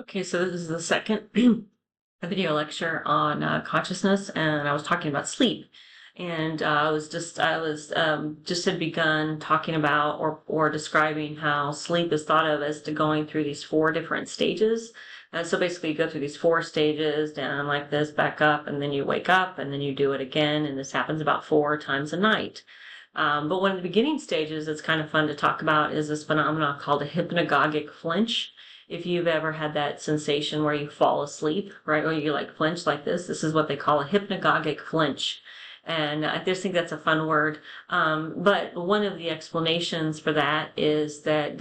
Okay, so this is the second video lecture on consciousness, and I was talking about sleep. And I was just had begun talking about or describing how sleep is thought of as to going through these four different stages. So basically, you go through these four stages down like this, back up, and then you wake up, and then you do it again, and this happens about four times a night. But one of the beginning stages that's kind of fun to talk about is this phenomenon called a hypnagogic flinch. If you've ever had that sensation where you fall asleep, right, or you like flinch like this is what they call a hypnagogic flinch. And I just think that's a fun word. But one of the explanations for that is that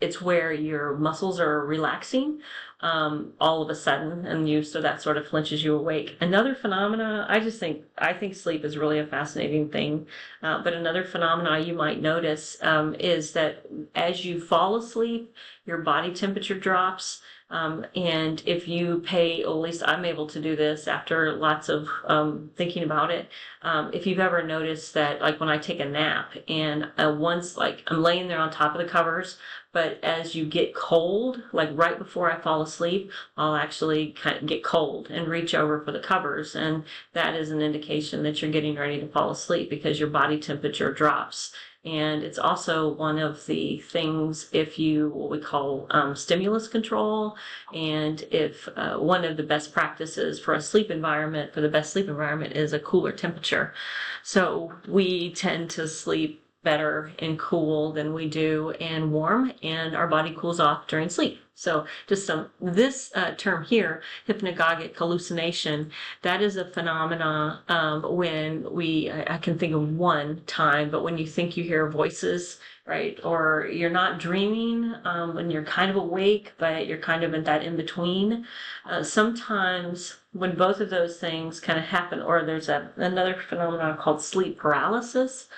it's where your muscles are relaxing all of a sudden, and so that sort of flinches you awake. Another phenomena, I think sleep is really a fascinating thing. But another phenomena you might notice is that as you fall asleep, your body temperature drops. And if you pay, at least I'm able to do this after lots of thinking about it. If you've ever noticed that, like when I take a nap and once, like I'm laying there on top of the covers, but as you get cold, like right before I fall asleep, I'll actually kind of get cold and reach over for the covers. And that is an indication that you're getting ready to fall asleep because your body temperature drops. And it's also one of the things if you, what we call stimulus control. And if one of the best practices for the best sleep environment is a cooler temperature. So we tend to sleep better in cool than we do in warm, and our body cools off during sleep. So just this term here, hypnagogic hallucination, that is a phenomena when I can think of one time, but when you think you hear voices, right? Or you're not dreaming when you're kind of awake, but you're kind of in that in between. Sometimes when both of those things kind of happen, or there's another phenomenon called sleep paralysis.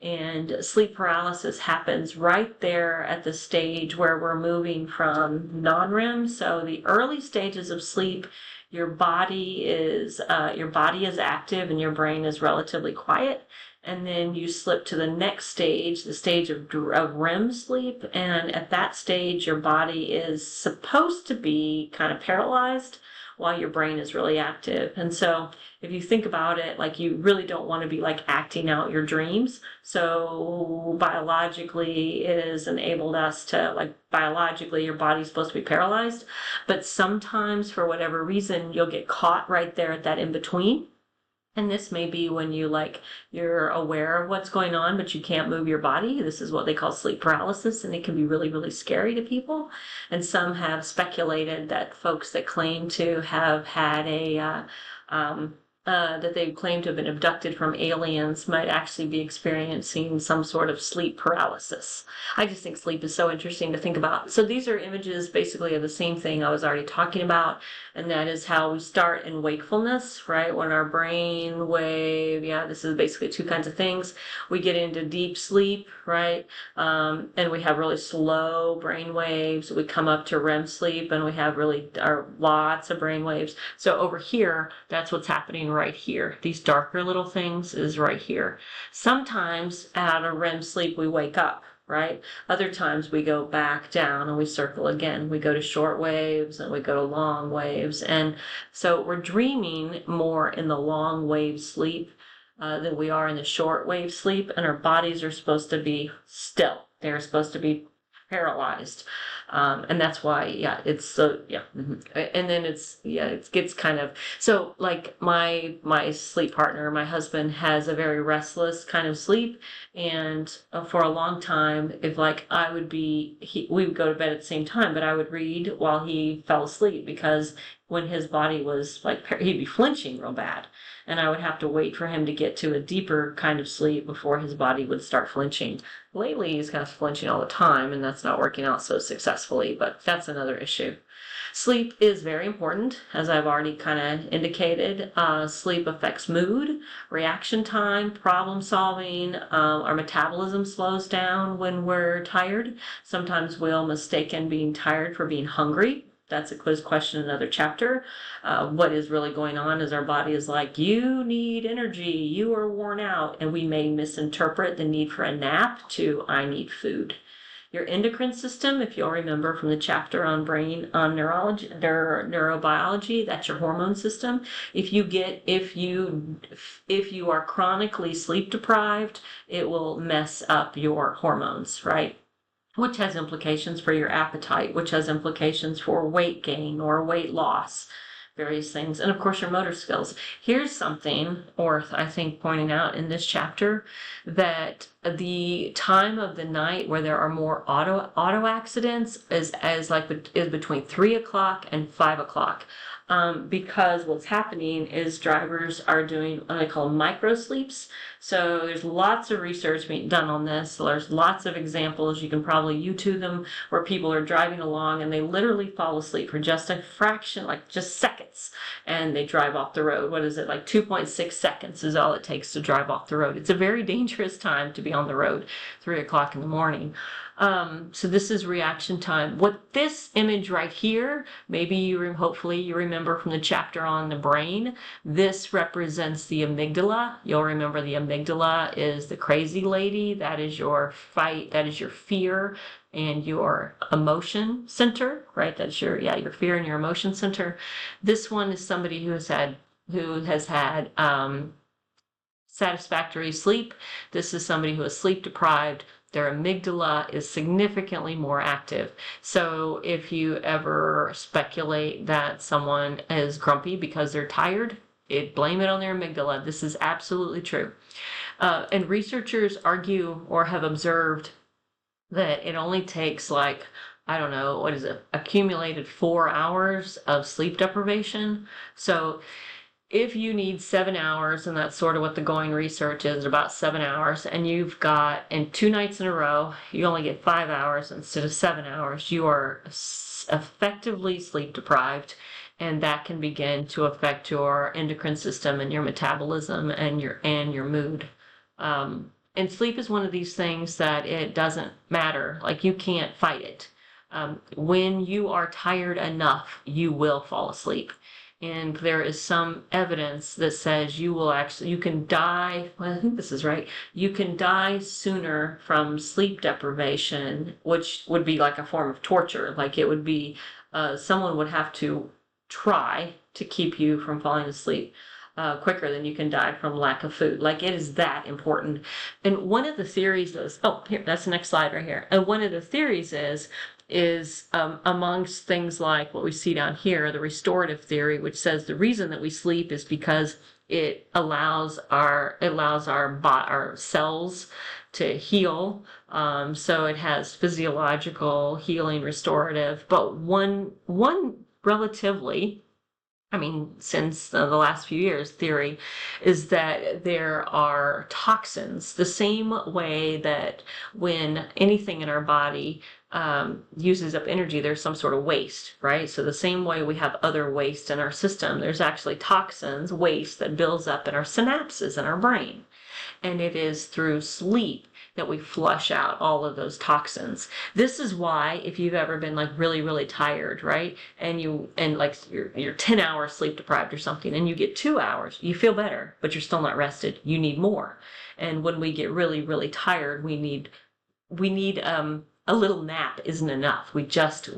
And sleep paralysis happens right there at the stage where we're moving from non-REM. So the early stages of sleep, your body is active and your brain is relatively quiet. And then you slip to the next stage, the stage of REM sleep. And at that stage, your body is supposed to be kind of paralyzed while your brain is really active. And so if you think about it, like you really don't want to be like acting out your dreams. So biologically, it has enabled us to, like, biologically, your body's supposed to be paralyzed. But sometimes, for whatever reason, you'll get caught right there at that in between. And this may be when you're aware of what's going on, but you can't move your body. This is what they call sleep paralysis, and it can be really, really scary to people. And some have speculated that folks that claim to have had that they claim to have been abducted from aliens might actually be experiencing some sort of sleep paralysis. I just think sleep is so interesting to think about. So these are images basically of the same thing I was already talking about, and that is how we start in wakefulness, right? When our brain wave, this is basically two kinds of things. We get into deep sleep, right? And we have really slow brain waves. We come up to REM sleep and we have lots of brain waves. So over here, that's what's happening right here. These darker little things is right here. Sometimes out of REM sleep, we wake up, right? Other times we go back down and we circle again. We go to short waves and we go to long waves. And so we're dreaming more in the long wave sleep than we are in the short wave sleep. And our bodies are supposed to be still. They're supposed to be paralyzed. And that's why, it's so, And then it gets kind of, so like my sleep partner, my husband has a very restless kind of sleep. And for a long time, if like we would go to bed at the same time, but I would read while he fell asleep because when his body was like, he'd be flinching real bad. And I would have to wait for him to get to a deeper kind of sleep before his body would start flinching. Lately, he's kind of flinching all the time, and that's not working out so successfully, but that's another issue. Sleep is very important, as I've already kind of indicated. Sleep affects mood, reaction time, problem solving. Our metabolism slows down when we're tired. Sometimes we'll mistaken being tired for being hungry. That's a quiz question in another chapter. What is really going on is our body is like, you need energy, you are worn out, and we may misinterpret the need for a nap to I need food. Your endocrine system, if you'll remember from the chapter on brain, on neurology, neurobiology, that's your hormone system. If you are chronically sleep deprived, it will mess up your hormones, right? Which has implications for your appetite, which has implications for weight gain or weight loss, various things, and of course your motor skills. Here's something worth, I think, pointing out in this chapter, that the time of the night where there are more auto accidents is between 3 o'clock and 5 o'clock. Because what's happening is drivers are doing what I call micro sleeps. So there's lots of research being done on this. So there's lots of examples. You can probably YouTube them where people are driving along and they literally fall asleep for just a fraction, like just seconds, and they drive off the road. What is it, like 2.6 seconds is all it takes to drive off the road. It's a very dangerous time to be on the road, 3 o'clock in the morning. So this is reaction time. What this image right here, hopefully you remember from the chapter on the brain, this represents the amygdala. You'll remember the amygdala is the crazy lady. That is your fight, that is your fear and your emotion center, right? That's your fear and your emotion center. This one is somebody who has had satisfactory sleep. This is somebody who is sleep deprived. Their amygdala is significantly more active. So if you ever speculate that someone is grumpy because they're tired, blame it on their amygdala. This is absolutely true. And researchers argue or have observed that it only takes accumulated 4 hours of sleep deprivation. So if you need 7 hours, and that's sort of what the going research is, about 7 hours, and you've got, in 2 nights in a row, you only get 5 hours instead of 7 hours, you are effectively sleep deprived, and that can begin to affect your endocrine system and your metabolism and your mood. And sleep is one of these things that it doesn't matter, like you can't fight it. When you are tired enough, you will fall asleep. And there is some evidence that says you can die, well, I think this is right, you can die sooner from sleep deprivation, which would be like a form of torture. Like it would be, someone would have to try to keep you from falling asleep quicker than you can die from lack of food. Like it is that important. And one of the theories here, that's the next slide right here. And one of the theories is amongst things like what we see down here, the restorative theory, which says the reason that we sleep is because it allows our cells to heal. So it has physiological, healing, restorative. But one relatively, since the last few years, theory is that there are toxins, the same way that when anything in our body uses up energy, there's some sort of waste, right? So the same way we have other waste in our system, there's actually toxins, waste that builds up in our synapses in our brain. And it is through sleep that we flush out all of those toxins. This is why if you've ever been like really, really tired, right? And you're 10 hours sleep deprived or something, and you get 2 hours, you feel better, but you're still not rested. You need more. And when we get really, really tired, we need a little nap isn't enough. We're just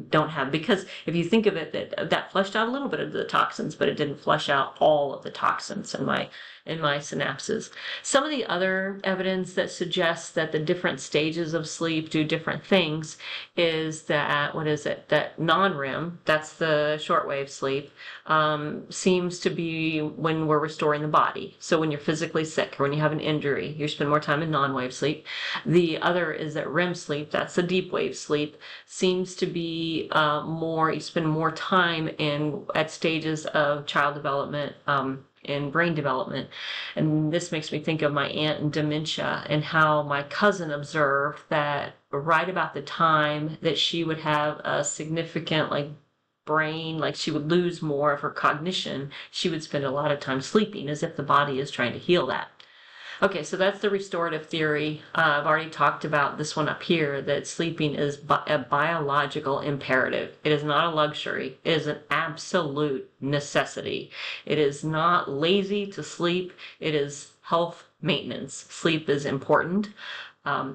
don't have, because if you think of it, that flushed out a little bit of the toxins, but it didn't flush out all of the toxins in my synapses. Some of the other evidence that suggests that the different stages of sleep do different things is that, that non-REM, that's the shortwave sleep, seems to be when we're restoring the body. So when you're physically sick or when you have an injury, you spend more time in non-wave sleep. The other is that REM sleep, that's the deep wave sleep, seems to be you spend more time at stages of child development, in brain development. And this makes me think of my aunt in dementia and how my cousin observed that right about the time that she would have a significant brain, she would lose more of her cognition, she would spend a lot of time sleeping as if the body is trying to heal that. Okay, so that's the restorative theory. I've already talked about this one up here, that sleeping is a biological imperative. It is not a luxury. It is an absolute necessity. It is not lazy to sleep. It is health maintenance. Sleep is important.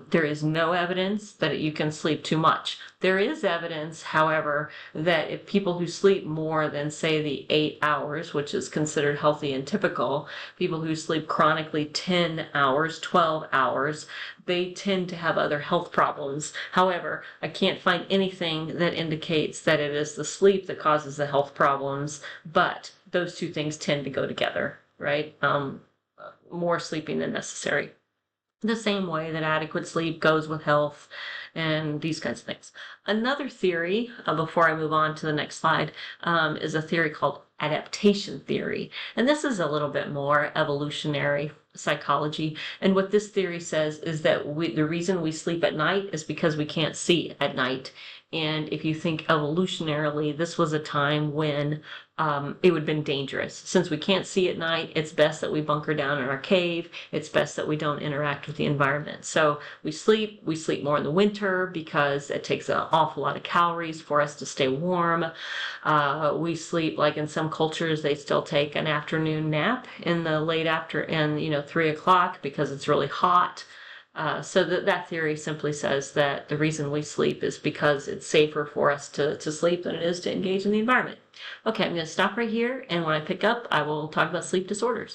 There is no evidence that you can sleep too much. There is evidence, however, that if people who sleep more than, say, the 8 hours, which is considered healthy and typical, people who sleep chronically 10 hours, 12 hours, they tend to have other health problems. However, I can't find anything that indicates that it is the sleep that causes the health problems, but those two things tend to go together, right? More sleeping than necessary. The same way that adequate sleep goes with health and these kinds of things. Another theory, before I move on to the next slide, is a theory called adaptation theory. And this is a little bit more evolutionary psychology. And what this theory says is that the reason we sleep at night is because we can't see at night. And if you think evolutionarily, this was a time when it would have been dangerous. Since we can't see at night, it's best that we bunker down in our cave. It's best that we don't interact with the environment. So we sleep more in the winter because it takes an awful lot of calories for us to stay warm. We sleep, like in some cultures, they still take an afternoon nap in the late after, and 3 o'clock because it's really hot. So that theory simply says that the reason we sleep is because it's safer for us to sleep than it is to engage in the environment. Okay, I'm going to stop right here, and when I pick up, I will talk about sleep disorders.